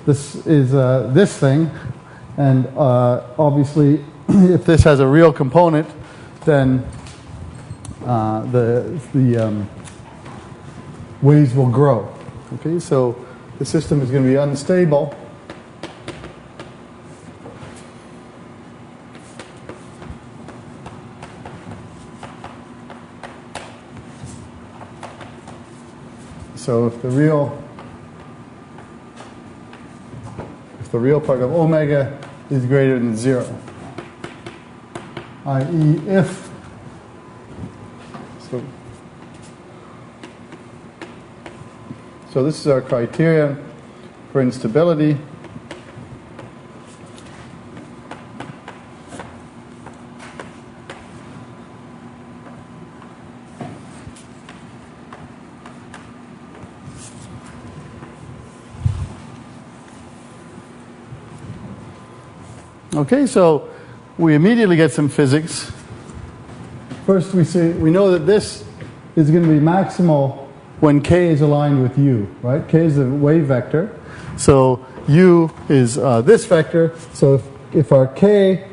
this is this thing, and obviously if this has a real component, then the waves will grow. Okay, so the system is going to be unstable. So if the real part of omega is greater than 0, i.e. if so this is our criterion for instability. Okay, so we immediately get some physics. First, we know that this is going to be maximal when k is aligned with u, right? K is the wave vector, so u is this vector. So if our k,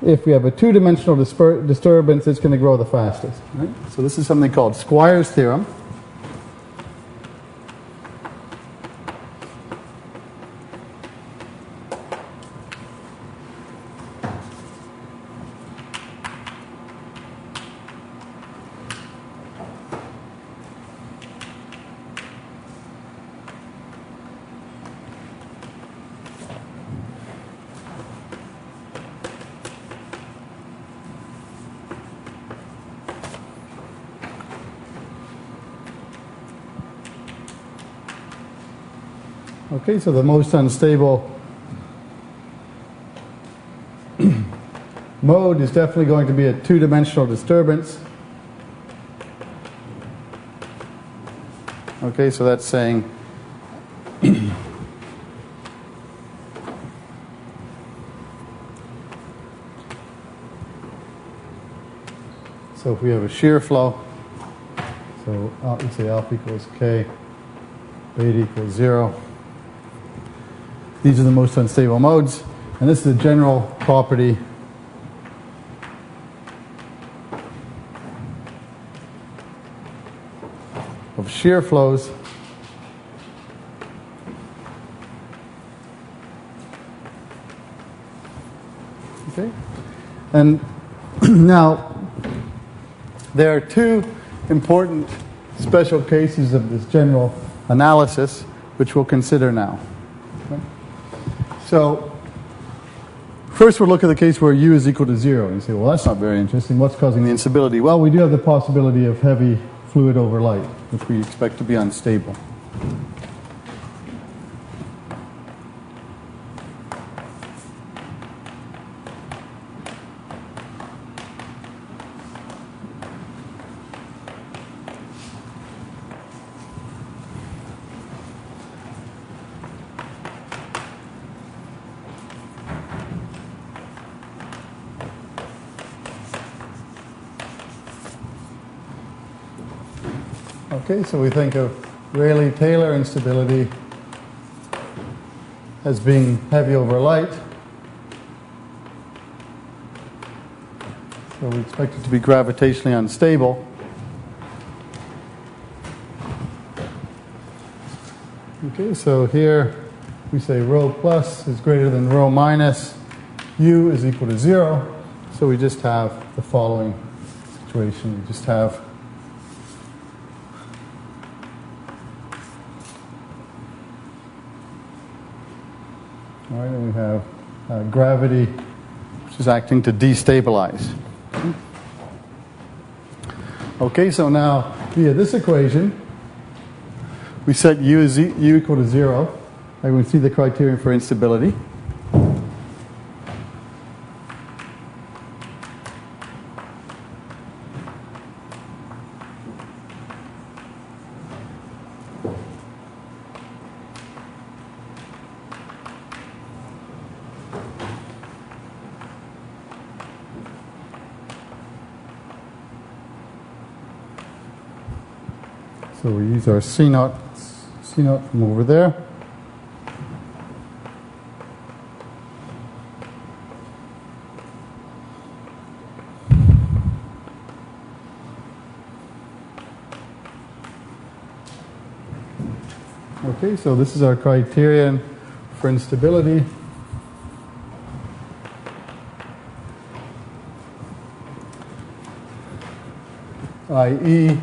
if we have a two-dimensional disturbance, it's going to grow the fastest, right? So this is something called Squire's theorem. Okay, so the most unstable mode is definitely going to be a two-dimensional disturbance. Okay, so that's saying so if we have a shear flow, so let's say alpha equals k, beta equals 0. These are the most unstable modes, and this is a general property of shear flows. Okay, and now there are two important special cases of this general analysis which we'll consider now. Okay. So first we'll look at the case where u is equal to 0. And you say, well, that's not very interesting. What's causing the instability? Well, we do have the possibility of heavy fluid over light, which we expect to be unstable. Okay, so we think of Rayleigh-Taylor instability as being heavy over light. So we expect it to be gravitationally unstable. Okay, so here we say rho plus is greater than rho minus, u is equal to 0. So we just have the following situation. We just have all right, and we have gravity, which is acting to destabilize. Okay, so now via this equation, we set u equal to 0, and we see the criterion for instability. So we use our C naught from over there. Okay, so this is our criterion for instability. I.e.,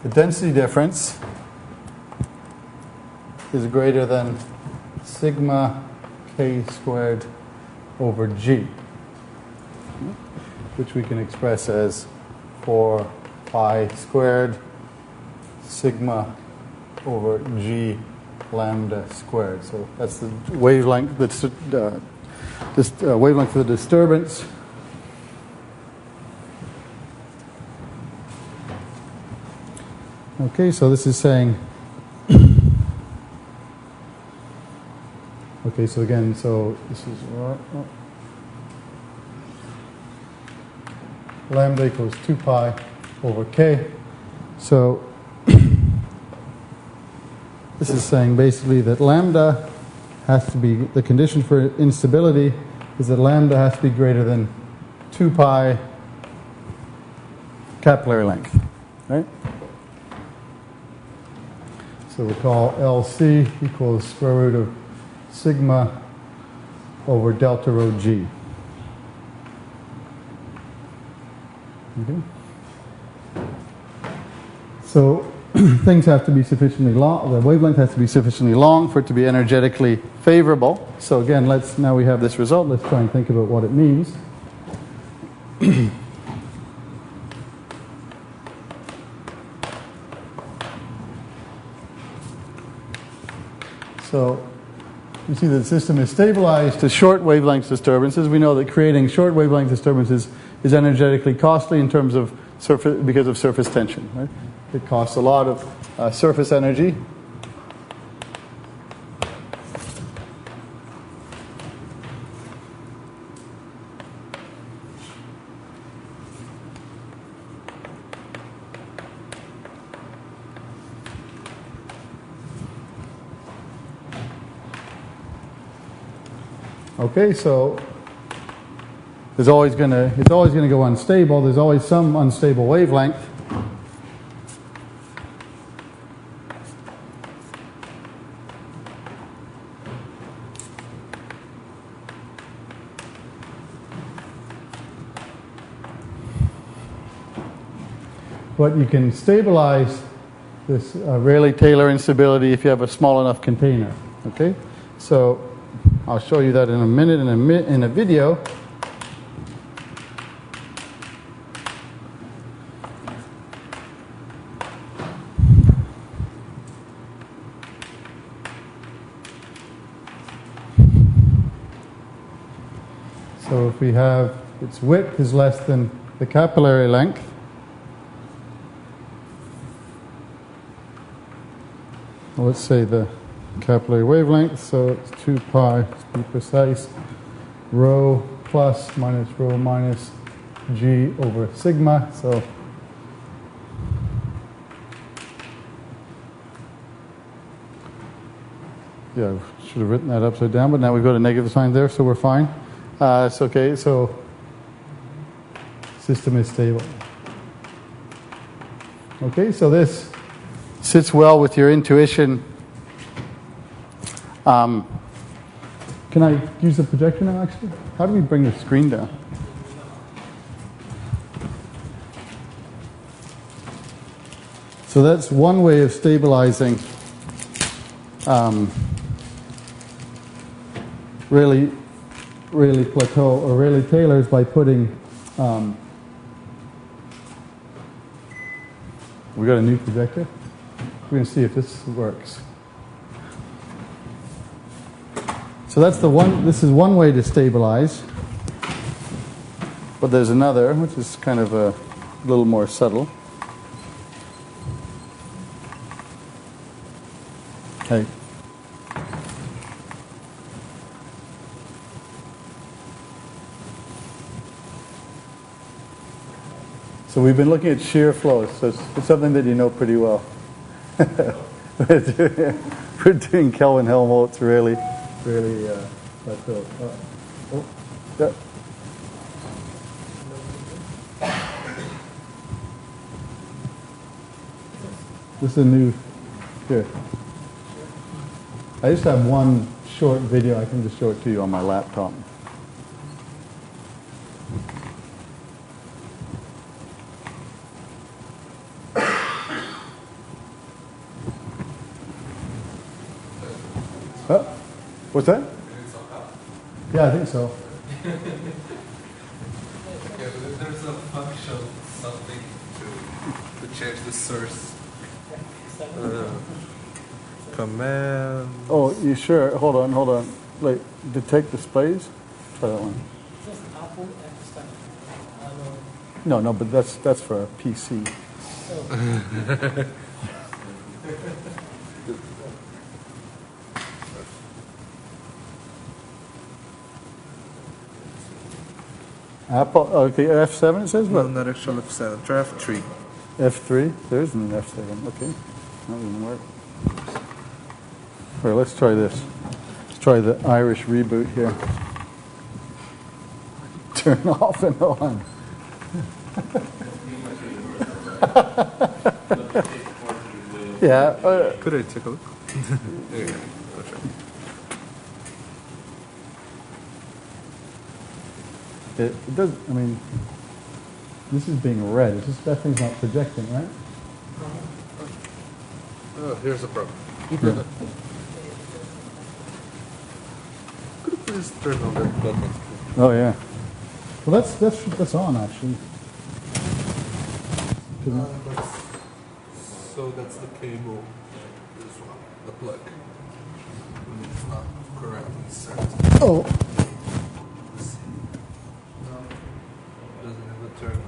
the density difference is greater than sigma k squared over g, which we can express as 4 pi squared sigma over g lambda squared. So that's the wavelength, wavelength of the disturbance. Okay, so this is saying, okay, so again, so this is lambda equals 2 pi over k. So this is saying basically that lambda has to be, the condition for instability is that lambda has to be greater than 2 pi capillary length, right? So we call LC equals square root of sigma over delta rho g. Okay. So things have to be sufficiently long, the wavelength has to be sufficiently long for it to be energetically favorable. So again, now we have this result, let's try and think about what it means. So you see that the system is stabilized to short wavelength disturbances. We know that creating short wavelength disturbances is energetically costly in terms of because of surface tension. Right? It costs a lot of surface energy. Okay, so it's always going to go unstable. There's always some unstable wavelength. But you can stabilize this Rayleigh-Taylor instability if you have a small enough container. Okay, so I'll show you that in a minute in a video. So if we have its width is less than the capillary length, well, let's say the capillary wavelength, so it's 2 pi, to be precise, rho plus minus rho minus g over sigma. So yeah, I should have written that upside down, but now we've got a negative sign there, so we're fine. It's okay, so system is stable. Okay, so this sits well with your intuition. Can I use the projector now, actually? How do we bring the screen down? So that's one way of stabilizing Rayleigh plateau or Rayleigh-Taylor is by putting we got a new projector. We're going to see if this works. So that's this is one way to stabilize. But there's another, which is kind of a little more subtle. Okay. So we've been looking at shear flows. So it's something that you know pretty well. We're doing Kelvin-Helmholtz really plateau. Yeah. This is a new, here. I just have one short video. I can just show it to you on my laptop. What's that? Yeah, I think so. Yeah, but there's a function, something to change the source. Command. Oh, you sure? Hold on. Like, detect displays? Try that one. No, but that's for a PC. Apple, okay, F7 it says? No, What? not actual F7. Try F3. F3? There isn't an F7. Okay. That doesn't work. All right, let's try this. Let's try the Irish reboot here. Turn off and on. Yeah. Could I take a look? There you go. Gotcha. It does, I mean, this is being read. It's just that thing's not projecting, right? Oh, here's the problem. Yeah. Could you please turn on that button? Oh, yeah. Well, that's on, actually. So that's the cable. This one, the plug. And it's not correctly set. Oh. Doesn't have a turn on.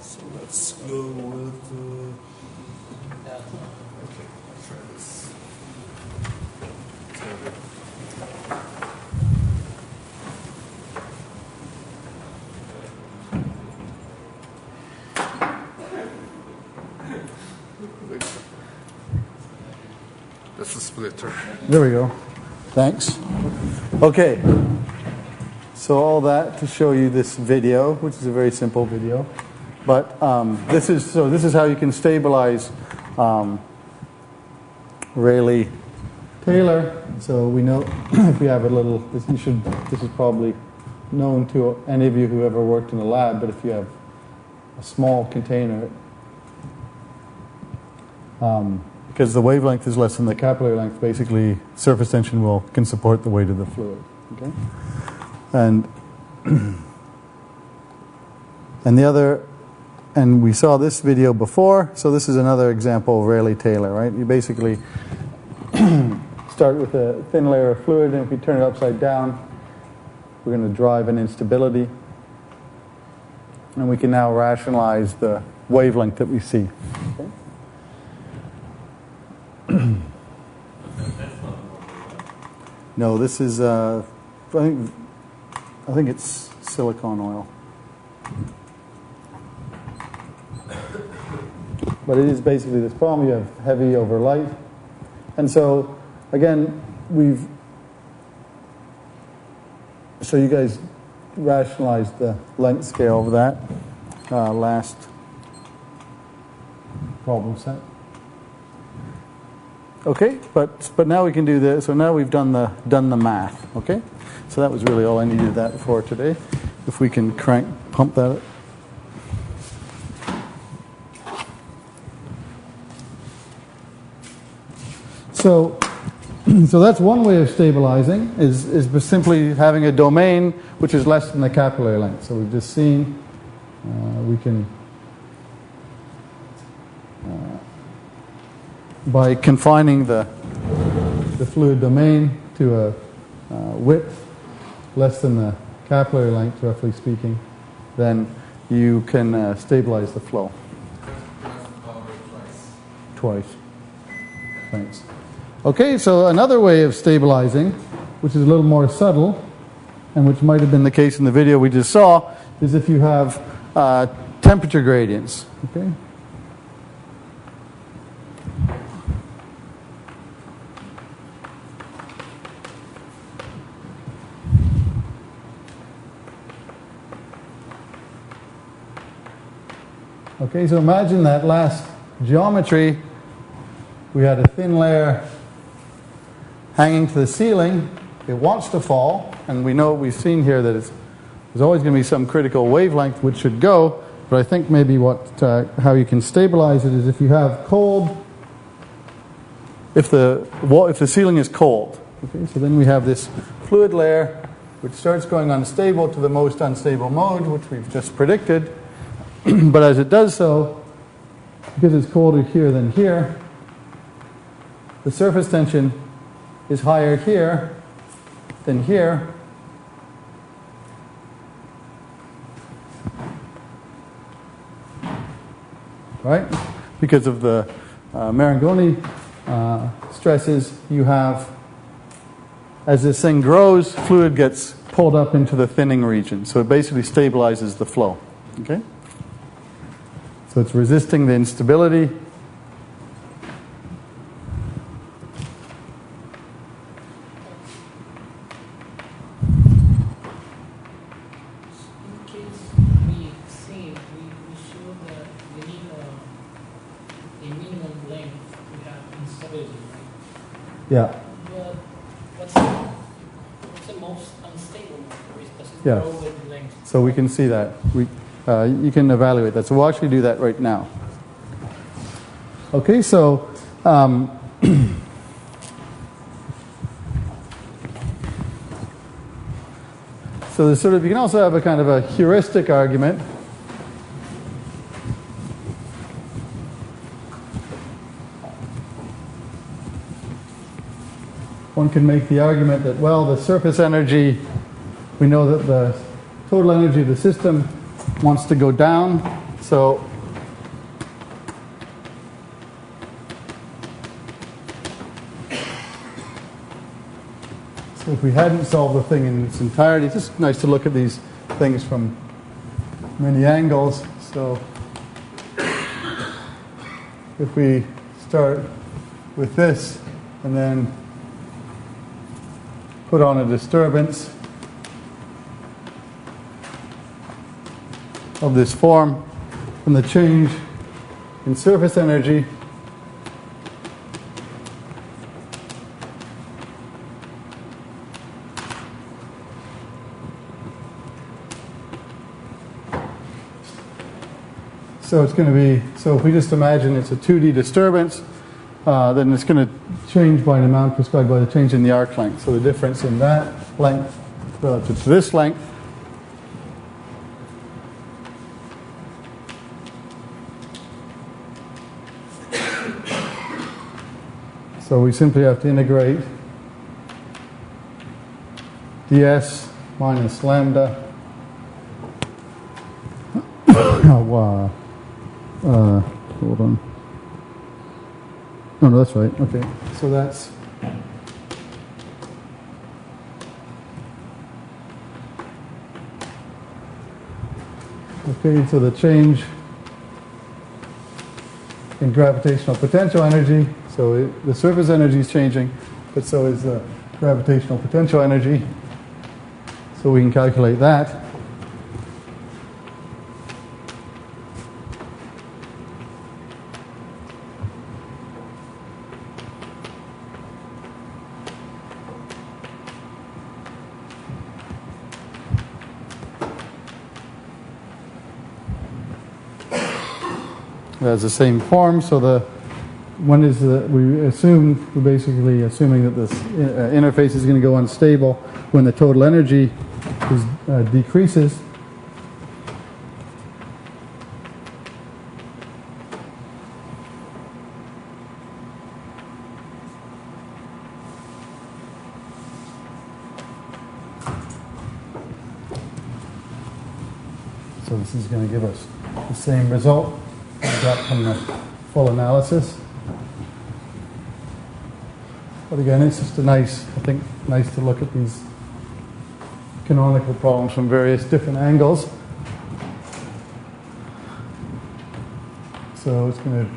So let's go with. Okay, let's try this. That's a splitter. There we go. Thanks. Okay. So all that to show you this video, which is a very simple video, but this is how you can stabilize Rayleigh-Taylor. So we know if we have a little. This is probably known to any of you who ever worked in a lab. But if you have a small container, because the wavelength is less than the capillary length, basically surface tension can support the weight of the fluid. Okay. And we saw this video before, so this is another example of Rayleigh-Taylor, right? You basically start with a thin layer of fluid, and if you turn it upside down, we're going to drive an instability. And we can now rationalize the wavelength that we see. Okay? No, this is, I think it's silicone oil. But it is basically this problem. You have heavy over light. And so, again, so you guys rationalized the length scale of that last problem set. Okay, but now we can do this. So now we've done the math. Okay, so that was really all I needed that for today. If we can pump that up. So that's one way of stabilizing is simply having a domain which is less than the capillary length. So we've just seen we can by confining the fluid domain to a width less than the capillary length, roughly speaking, then you can stabilize the flow. Twice. Thanks. Okay, so another way of stabilizing, which is a little more subtle, and which might have been the case in the video we just saw, is if you have temperature gradients. Okay. Okay, so imagine that last geometry, we had a thin layer hanging to the ceiling. It wants to fall, and we know, we've seen here that there's always going to be some critical wavelength which should go, but I think maybe how you can stabilize it is if you have cold, if the ceiling is cold. Okay, so then we have this fluid layer which starts going unstable to the most unstable mode, which we've just predicted. But as it does so, because it's colder here than here, the surface tension is higher here than here. Right? Because of the Marangoni stresses, you have, as this thing grows, fluid gets pulled up into the thinning region. So it basically stabilizes the flow. Okay? So it's resisting the instability. Yeah. But what's the most unstable? Does it Yes. grow with length? So we can see that. You can evaluate that. So we'll actually do that right now. Okay, so so there's you can also have a kind of a heuristic argument. One can make the argument that, well, the surface energy, we know that the total energy of the system wants to go down. So if we hadn't solved the thing in its entirety, it's just nice to look at these things from many angles. So if we start with this and then put on a disturbance of this form, and the change in surface energy so it's going to be, so if we just imagine it's a 2D disturbance, then it's going to change by an amount prescribed by the change in the arc length. So the difference in that length relative to this length. So we simply have to integrate ds minus lambda. Hold on. No, that's right. Okay, so that's okay. So the change in gravitational potential energy. So the surface energy is changing, but so is the gravitational potential energy. So we can calculate that. It has the same form, so we basically assuming that this interface is going to go unstable when the total energy decreases. So this is going to give us the same result we got from the full analysis. But again, it's just nice to look at these canonical problems from various different angles. So it's going to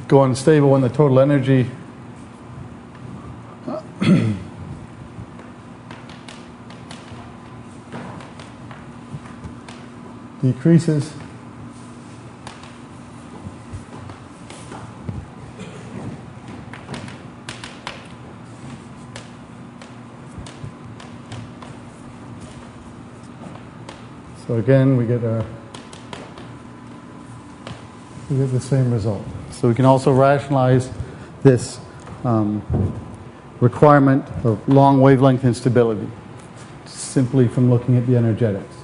go unstable when the total energy decreases. So again, we get the same result. So we can also rationalize this requirement of long wavelength instability simply from looking at the energetics.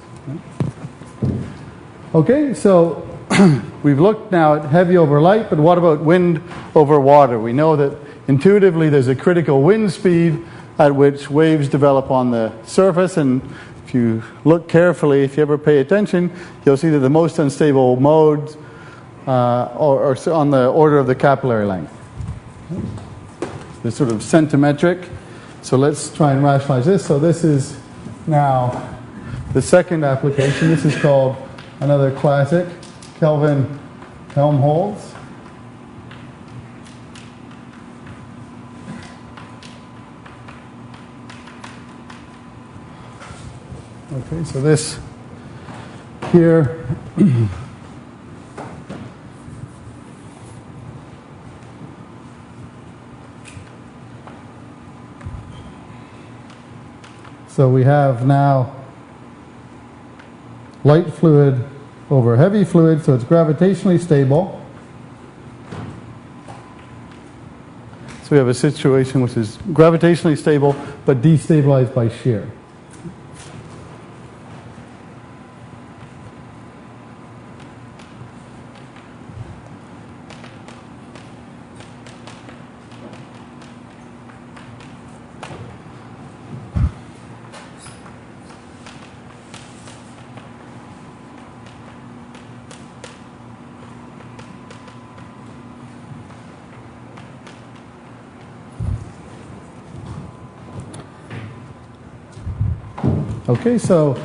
Okay, so we've looked now at heavy over light, but what about wind over water? We know that intuitively there's a critical wind speed at which waves develop on the surface, and if you look carefully, if you ever pay attention, you'll see that the most unstable modes are on the order of the capillary length. They're sort of centimetric. So let's try and rationalize this. So this is now the second application. This is called another classic, Kelvin-Helmholtz. Okay, so this here so we have now light fluid over heavy fluid, so it's gravitationally stable. So we have a situation which is gravitationally stable but destabilized by shear. Okay, so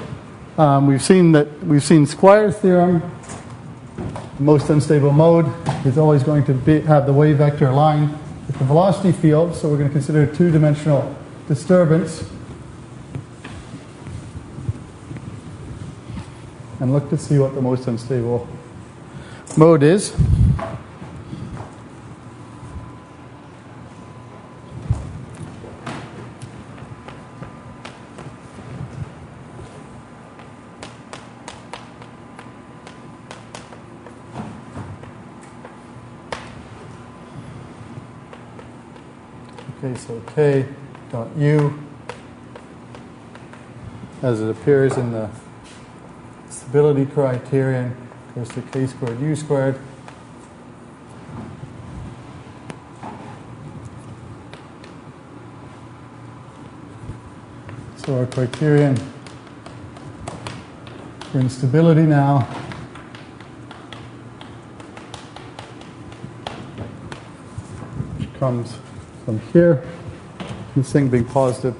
we've seen Squire's theorem. The most unstable mode is always going to have the wave vector aligned with the velocity field. So we're going to consider a two-dimensional disturbance and look to see what the most unstable mode is. Okay, so K dot U, as it appears in the stability criterion, goes to K squared U squared. So our criterion for instability now comes from here, this thing being positive,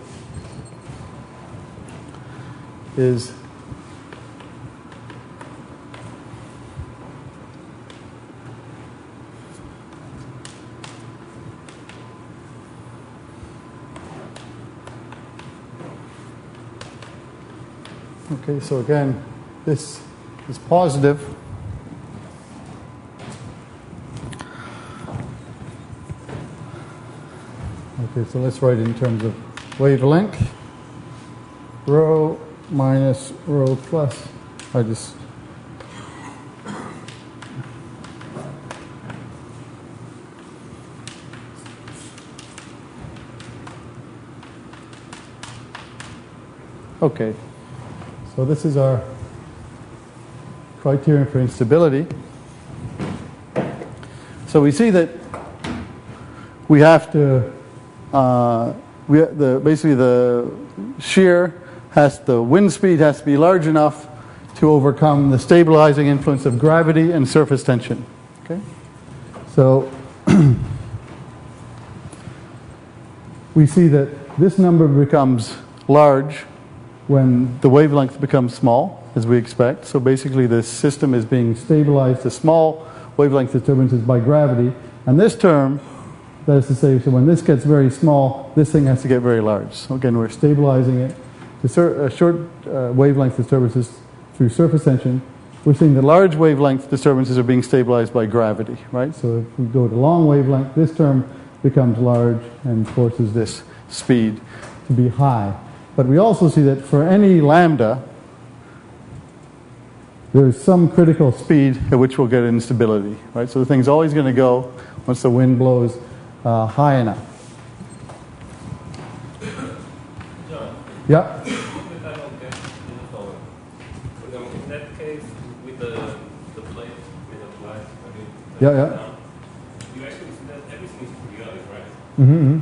is okay, so again, this is positive. Okay, so let's write in terms of wavelength. Rho minus rho plus. I just okay. So this is our criterion for instability. So we see that we have to basically the shear the wind speed has to be large enough to overcome the stabilizing influence of gravity and surface tension. Okay, so we see that this number becomes large when the wavelength becomes small, as we expect. So basically the system is being stabilized to small wavelength disturbances by gravity, and this term, that is to say, so when this gets very small, this thing has to get very large. So again, we're stabilizing it to short wavelength disturbances through surface tension. We're seeing the large wavelength disturbances are being stabilized by gravity, right? So if we go to long wavelength, this term becomes large and forces this speed to be high. But we also see that for any lambda, there's some critical speed at which we'll get instability, right? So the thing's always going to go, once the wind blows, high enough. John, Yeah? the kind of get in the color. For example, in that case, with the plate made of glass, I mean, Yeah, yeah. down, you actually see that everything is periodic, right? Mm-hmm.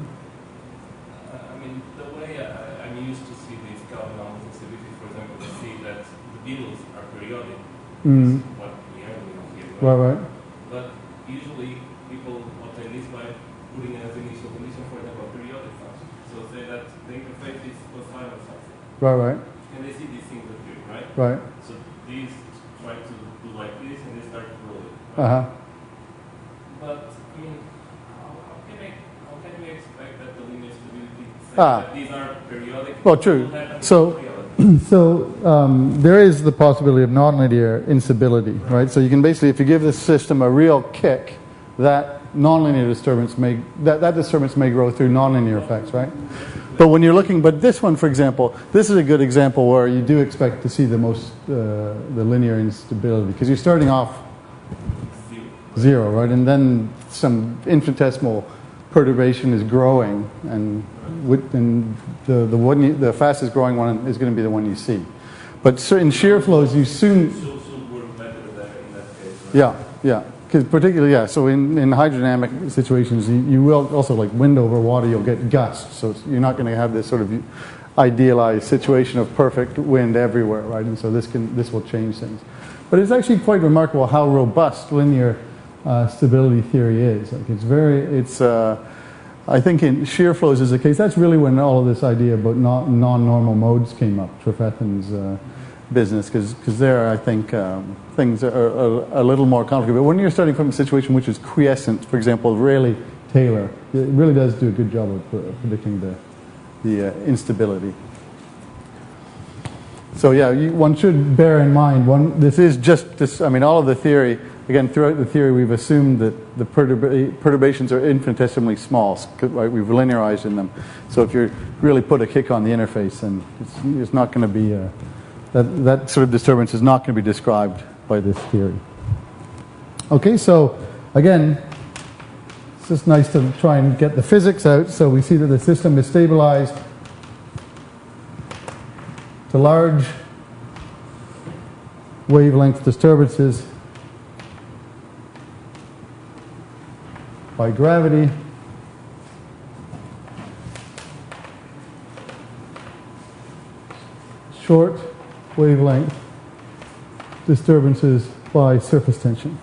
I mean, the way I'm used to see these cardinal instabilities, for example, to see that the beetles are periodic. Mm. Is what we have here, Right, right. But usually people obtain this by putting as initial condition, for example, a periodic function. So say that the interface is +5 or something. Right, right. And they see these things appear, right? Right. So these try to do like this and they start rolling. Right? Uh-huh. But I mean, how can we expect that the linear stability say Ah. that these are periodic? Well, true. will happen So- periodic? So there is the possibility of nonlinear instability, right? So you can basically, if you give this system a real kick, that nonlinear disturbance may that disturbance may grow through nonlinear effects, right? But when you're looking, but this one, for example, this is a good example where you do expect to see the most the linear instability because you're starting off zero, right? And then some infinitesimal perturbation is growing, and the fastest growing one is going to be the one you see. But in shear flows, you soon So work better there in that case, right? yeah. Because particularly, so in hydrodynamic situations, you will also, like wind over water, you'll get gusts. So you're not going to have this sort of idealized situation of perfect wind everywhere, right? And so this will change things. But it's actually quite remarkable how robust linear stability theory is. Like I think in shear flows is the case. That's really when all of this idea about non-normal modes came up, Trefethen's business, because there I think things are a little more complicated. But when you're starting from a situation which is quiescent, for example, Rayleigh-Taylor, it really does do a good job of predicting the instability. So yeah, one should bear in mind, this is just this. I mean, all of the theory. Again, throughout the theory, we've assumed that the perturbations are infinitesimally small. Right? We've linearized in them. So if you really put a kick on the interface, then it's not going to be that sort of disturbance is not going to be described by this theory. Okay, so again, it's just nice to try and get the physics out. So we see that the system is stabilized to large wavelength disturbances by gravity. Short wavelength disturbances by surface tension.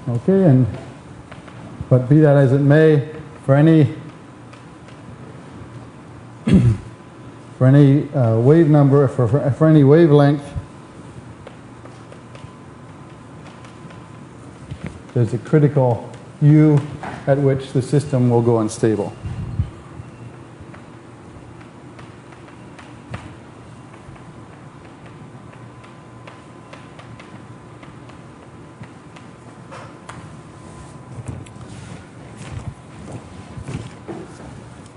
Okay, but be that as it may, for any wave number, for any wavelength, there's a critical U at which the system will go unstable.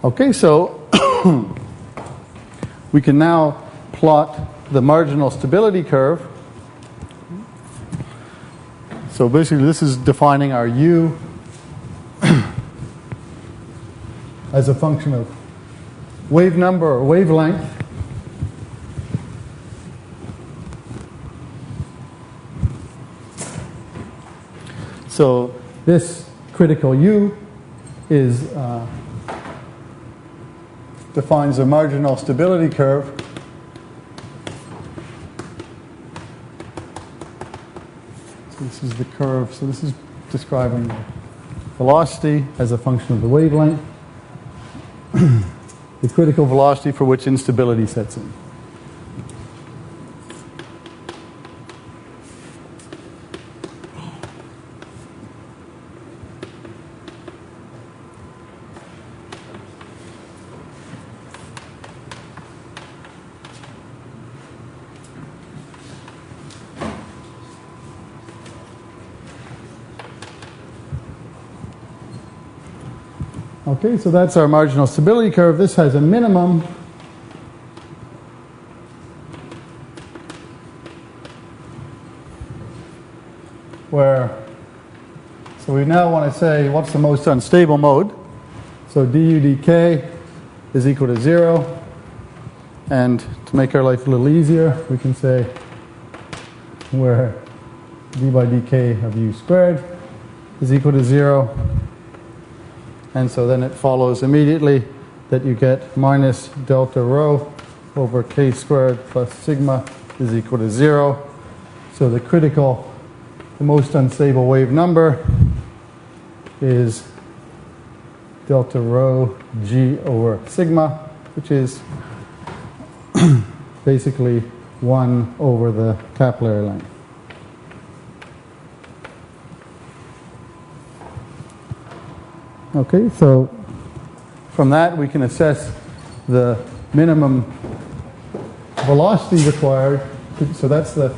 Okay, so we can now plot the marginal stability curve. So basically this is defining our U as a function of wave number or wavelength. So this critical U is defines a marginal stability curve so this is the curve. So this is describing velocity as a function of the wavelength, the critical velocity for which instability sets in. Okay, so that's our marginal stability curve. This has a minimum now want to say what's the most unstable mode. So du dk is equal to 0. And to make our life a little easier, we can say where d by dk of u squared is equal to 0. And so then it follows immediately that you get minus delta rho over k squared plus sigma is equal to 0. So the most unstable wave number is delta rho g over sigma, which is basically 1 over the capillary length. Okay, so from that we can assess the minimum velocity required. So that's the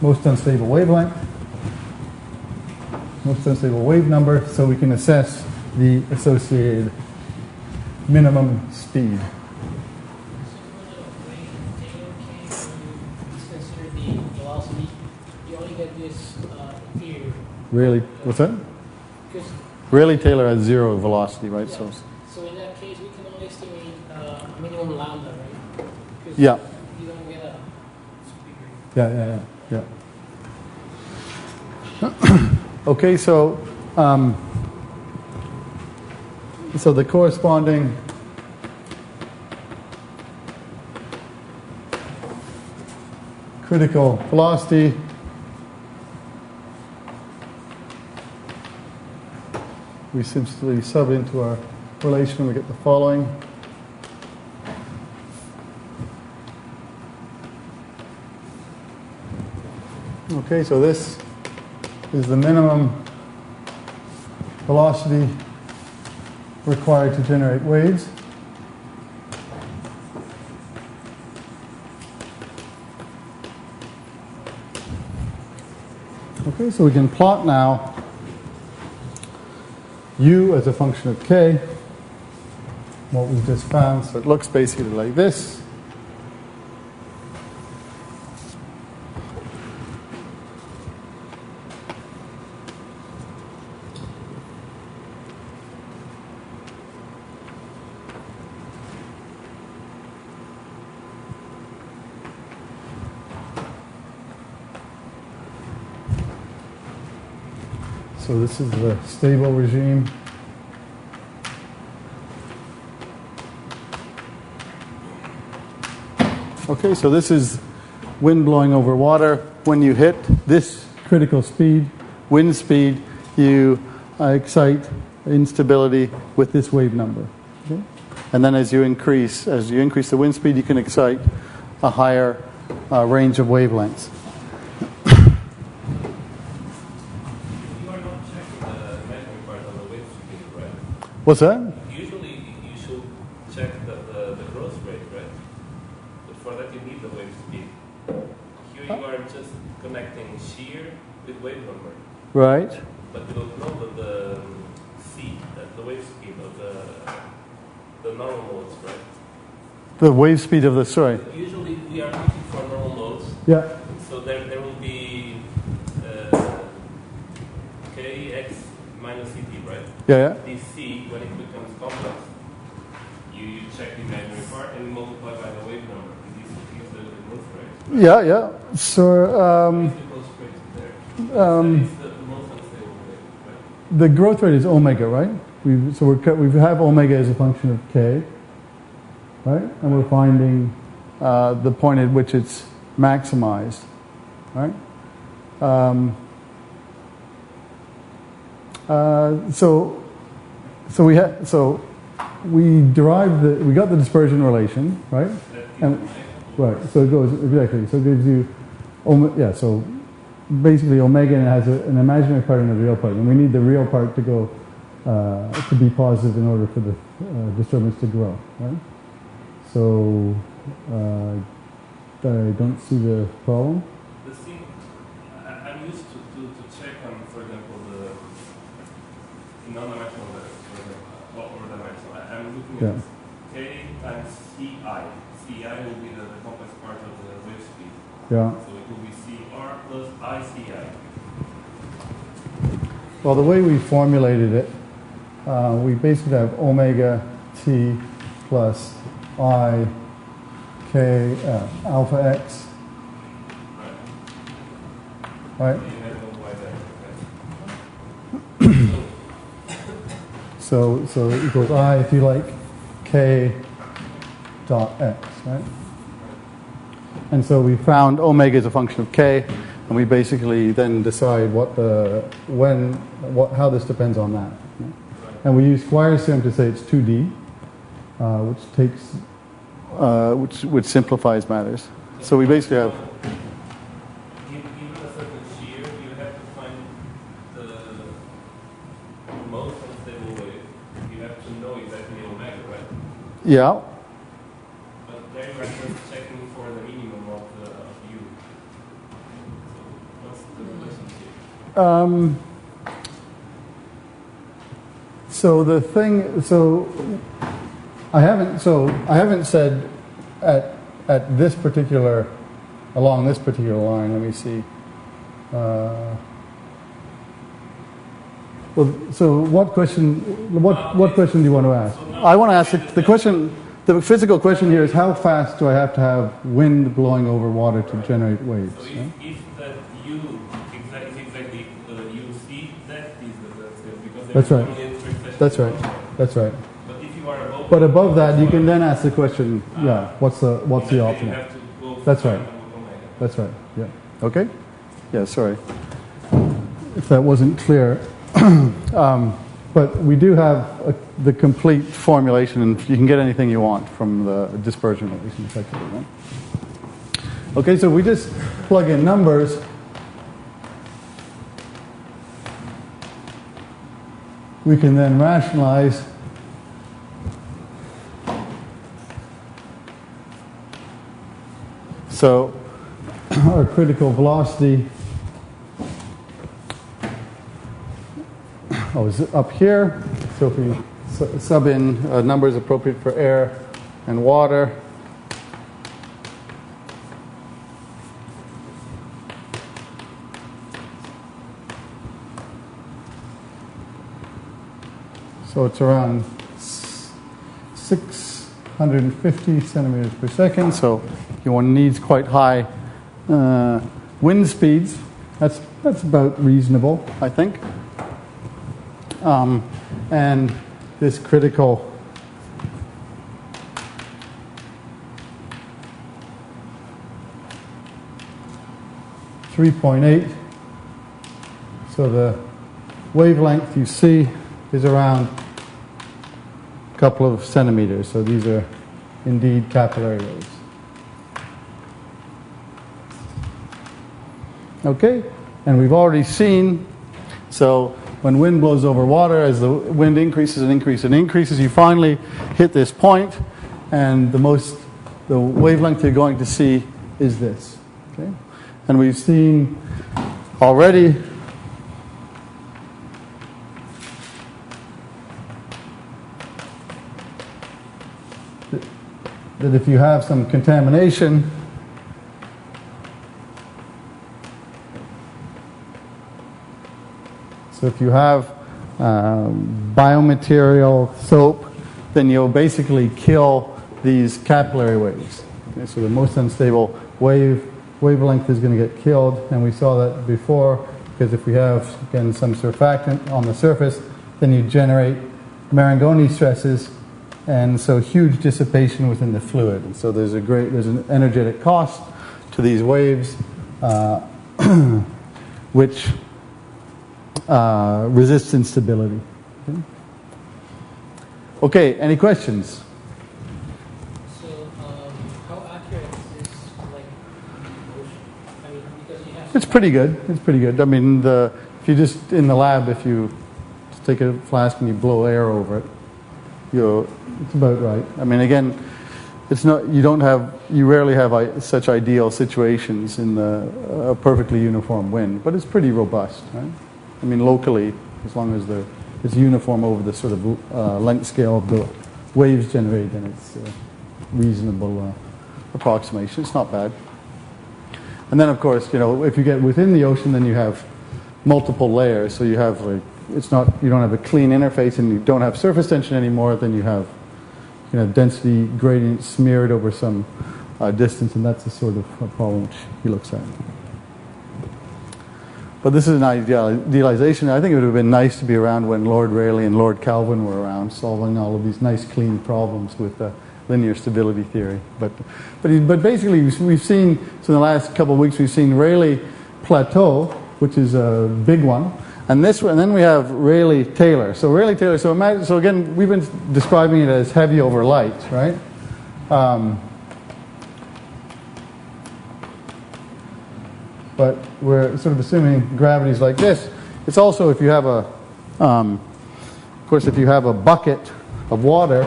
most unstable wavelength, most unstable wave number, so we can assess the associated minimum speed. Really? What's that? Really, Taylor has 0 velocity, right? Yeah. So in that case, we can only estimate minimum lambda, right? Yeah. You don't get a speed. Yeah. Okay, so so the corresponding critical velocity we simply sub into our relation and we get the following. Okay, so this is the minimum velocity required to generate waves. Okay, so we can plot now u as a function of k, what we've just found. So it looks basically like this. So this is the stable regime. Okay, so this is wind blowing over water. When you hit this critical speed, wind speed, you excite instability with this wave number. Okay? And then as you increase the wind speed, you can excite a higher range of wavelengths. What's that? Usually you should check the growth rate, right? But for that you need the wave speed. Here you are just connecting shear with wave number. Right. But you don't know the the wave speed of the normal modes, right? The wave speed of the, sorry. Usually we are looking for normal modes. Yeah. So there will be kx minus ct, right? Yeah. This c, when it becomes complex, you check the imaginary part and multiply by the wave number. And this gives the growth rate. Yeah. So The growth rate is there. That is the most unstable wave, right? the growth rate is omega, right? We have omega as a function of k, right? And we're finding the point at which it's maximized, right? So we got the dispersion relation, right? And right, so it goes exactly. So it gives you, so basically omega and it has an imaginary part and a real part, and we need the real part to go to be positive in order for the disturbance to grow, right? So I don't see the problem. The thing I'm used to check on, for example, the non-dimensional values, for example, or dimensional. I'm looking at k times ci. Ci will be the complex part of the wave speed. Yeah. So it will be cr plus ici. Well, the way we formulated it, we basically have omega t plus I k alpha x, right? So it equals I, if you like, k dot x, right? And so we found omega is a function of k, and we basically then decide how this depends on that. Right? And we use Squire's theorem to say it's 2D, which simplifies matters. So we basically have. Given a certain shear, you have to find the most unstable wave. You have to know exactly omega, right? Yeah. But there you are just checking for the minimum of u. So what's the relationship? I haven't said at this particular, along this particular line. Let me see. So what question do you want to ask? I want to ask the question. The physical question here is how fast do I have to have wind blowing over water to generate waves? So if that u is exactly uc, that is because that's right. That's right. That's right. But if you are above. But above that, you can then ask the question. Yeah. What's the optimal? That's right. That's right. Yeah. Okay. Yeah. Sorry if that wasn't clear. But we do have the complete formulation, and you can get anything you want from the dispersion relation, effectively. Right? Okay, so we just plug in numbers. We can then rationalize so our critical velocity is up here. So if we sub in numbers appropriate for air and water, so it's around 650 centimeters per second. So one needs quite high wind speeds. That's about reasonable, I think. And this critical .8. So the wavelength you see is around a couple of centimeters. So these are indeed capillary waves. Okay, and we've already seen, so when wind blows over water, as the wind increases and increases and increases, you finally hit this point, and the wavelength you're going to see is this. Okay, and we've seen already that if you have some contamination, so if you have biomaterial soap, then you'll basically kill these capillary waves. Okay, so the most unstable wavelength is going to get killed, and we saw that before, because if we have, again, some surfactant on the surface, then you generate Marangoni stresses, and so huge dissipation within the fluid. And so there's an energetic cost to these waves, which resists instability. Okay, any questions? So, how accurate is this, like, motion? I mean, because you have. It's pretty good. It's pretty good. I mean, if you just in the lab, if you just take a flask and you blow air over it, it's about right. I mean, again, it's not. You rarely have such ideal situations in a perfectly uniform wind, but it's pretty robust, right? I mean, locally, as long as it's uniform over the sort of length scale of the waves generated, then it's a reasonable approximation. It's not bad. And then, of course, if you get within the ocean, then you have multiple layers. So you have like, it's not, you don't have a clean interface and you don't have surface tension anymore, then you have density gradient smeared over some distance, and that's the sort of problem which he looks at. But this is an idealization. I think it would have been nice to be around when Lord Rayleigh and Lord Kelvin were around, solving all of these nice, clean problems with linear stability theory. But basically, we've seen, so in the last couple of weeks, we've seen Rayleigh plateau, which is a big one. And this one, and then we have Rayleigh-Taylor. So Rayleigh-Taylor, so imagine, so again, we've been describing it as heavy over light, right? But we're sort of assuming gravity is like this. It's also if you have a, of course, if you have a bucket of water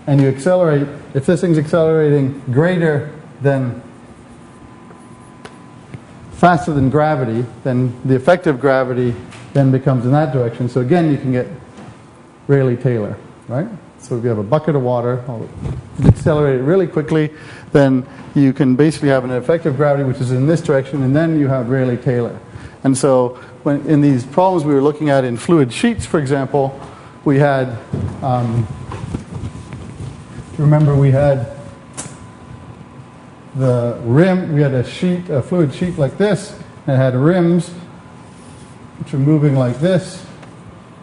and you accelerate, if this thing's accelerating greater than, faster than gravity, then the effective gravity then becomes in that direction. So again, you can get Rayleigh-Taylor, right? So if you have a bucket of water, if you accelerate it really quickly, then you can basically have an effective gravity which is in this direction, and then you have Rayleigh-Taylor. And so when in these problems we were looking at in fluid sheets, for example, we had, remember we had the rim, we had a fluid sheet like this, and it had rims which are moving like this.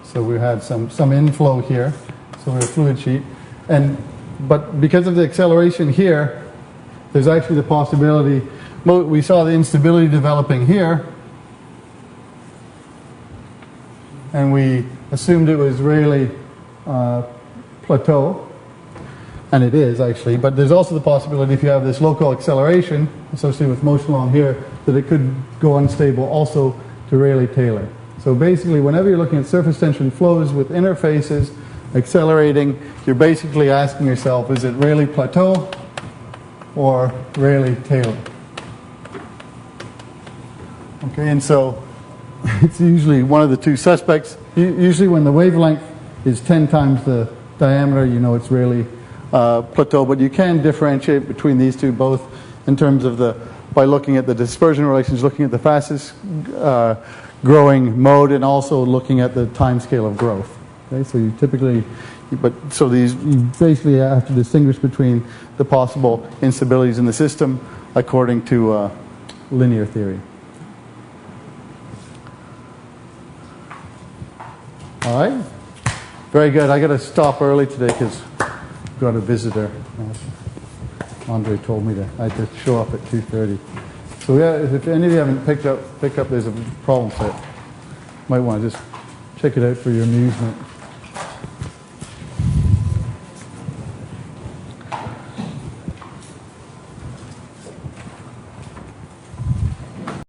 So we had some inflow here. So we have a fluid sheet. But because of the acceleration here, there's actually the possibility, we saw the instability developing here, and we assumed it was Rayleigh plateau. And it is actually, but there's also the possibility if you have this local acceleration associated with motion along here, that it could go unstable also to Rayleigh-Taylor. So basically, whenever you're looking at surface tension flows with interfaces accelerating, you're basically asking yourself, is it Rayleigh plateau or Rayleigh-Taylor? Okay, and so it's usually one of the two suspects. Usually when the wavelength is 10 times the diameter, you know it's Rayleigh plateau, but you can differentiate between these two both in terms of by looking at the dispersion relations, looking at the fastest growing mode, and also looking at the time scale of growth. Okay, so you typically, you basically have to distinguish between the possible instabilities in the system according to linear theory. All right, very good. I got to stop early today because got a visitor. Andre told me I had to show up at 2:30. So yeah, if any of you haven't picked up, there's a problem set. Might want to just check it out for your amusement.